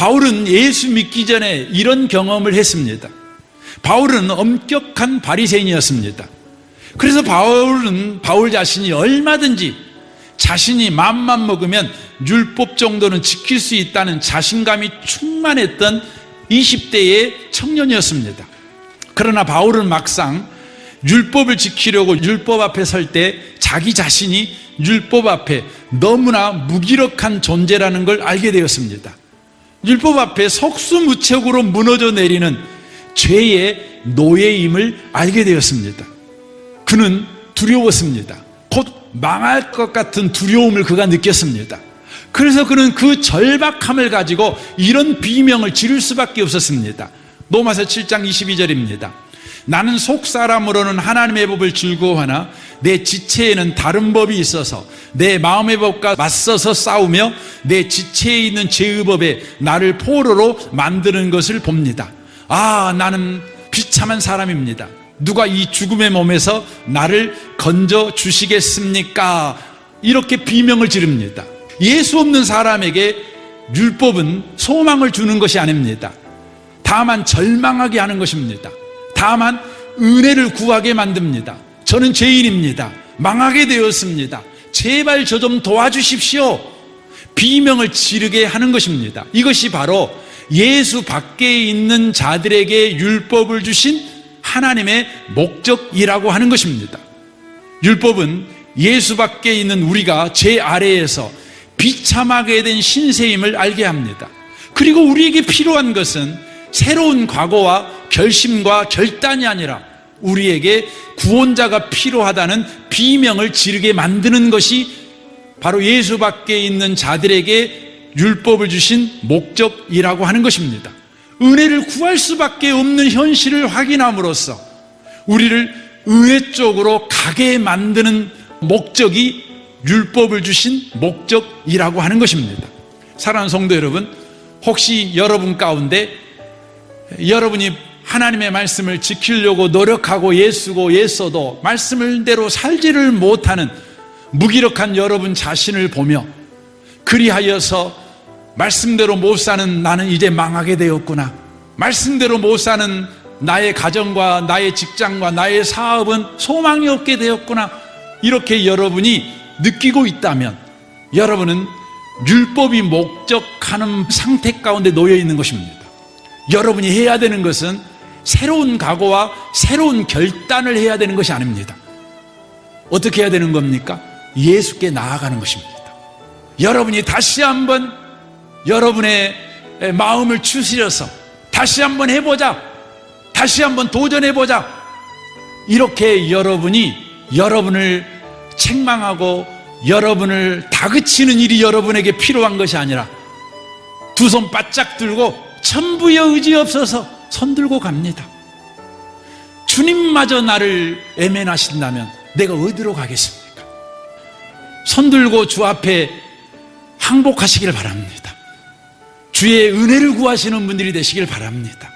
바울은 예수 믿기 전에 이런 경험을 했습니다. 바울은 엄격한 바리새인이었습니다. 그래서 바울 자신이 얼마든지 자신이 맘만 먹으면 율법 정도는 지킬 수 있다는 자신감이 충만했던 20대의 청년이었습니다. 그러나 바울은 막상 율법을 지키려고 율법 앞에 설 때 자기 자신이 율법 앞에 너무나 무기력한 존재라는 걸 알게 되었습니다. 율법 앞에 속수무책으로 무너져 내리는 죄의 노예임을 알게 되었습니다. 그는 두려웠습니다. 곧 망할 것 같은 두려움을 그가 느꼈습니다. 그래서 그는 그 절박함을 가지고 이런 비명을 지를 수밖에 없었습니다. 로마서 7장 22절입니다. 나는 속사람으로는 하나님의 법을 즐거워하나 내 지체에는 다른 법이 있어서 내 마음의 법과 맞서서 싸우며 내 지체에 있는 죄의 법에 나를 포로로 만드는 것을 봅니다. 나는 비참한 사람입니다. 누가 이 죽음의 몸에서 나를 건져 주시겠습니까? 이렇게 비명을 지릅니다. 예수 없는 사람에게 율법은 소망을 주는 것이 아닙니다. 다만 절망하게 하는 것입니다. 다만 은혜를 구하게 만듭니다. 저는 죄인입니다. 망하게 되었습니다. 제발 저 좀 도와주십시오. 비명을 지르게 하는 것입니다. 이것이 바로 예수 밖에 있는 자들에게 율법을 주신 하나님의 목적이라고 하는 것입니다. 율법은 예수 밖에 있는 우리가 죄 아래에서 비참하게 된 신세임을 알게 합니다. 그리고 우리에게 필요한 것은 새로운 과거와 결심과 결단이 아니라 우리에게 구원자가 필요하다는 비명을 지르게 만드는 것이 바로 예수 밖에 있는 자들에게 율법을 주신 목적이라고 하는 것입니다. 은혜를 구할 수밖에 없는 현실을 확인함으로써 우리를 은혜 쪽으로 가게 만드는 목적이 율법을 주신 목적이라고 하는 것입니다. 사랑하는 성도 여러분, 혹시 여러분 가운데 여러분이 하나님의 말씀을 지키려고 노력하고 애쓰고 애써도 말씀대로 살지를 못하는 무기력한 여러분 자신을 보며 그리하여서 말씀대로 못 사는 나는 이제 망하게 되었구나, 말씀대로 못 사는 나의 가정과 나의 직장과 나의 사업은 소망이 없게 되었구나, 이렇게 여러분이 느끼고 있다면 여러분은 율법이 목적하는 상태 가운데 놓여 있는 것입니다. 여러분이 해야 되는 것은 새로운 각오와 새로운 결단을 해야 되는 것이 아닙니다. 어떻게 해야 되는 겁니까? 예수께 나아가는 것입니다. 여러분이 다시 한번 여러분의 마음을 추스려서 다시 한번 해보자, 다시 한번 도전해보자, 이렇게 여러분이 여러분을 책망하고 여러분을 다그치는 일이 여러분에게 필요한 것이 아니라 두 손 바짝 들고 천부의 의지 없어서 손 들고 갑니다. 주님마저 나를 애면하신다면 내가 어디로 가겠습니까? 손 들고 주 앞에 항복하시길 바랍니다. 주의 은혜를 구하시는 분들이 되시길 바랍니다.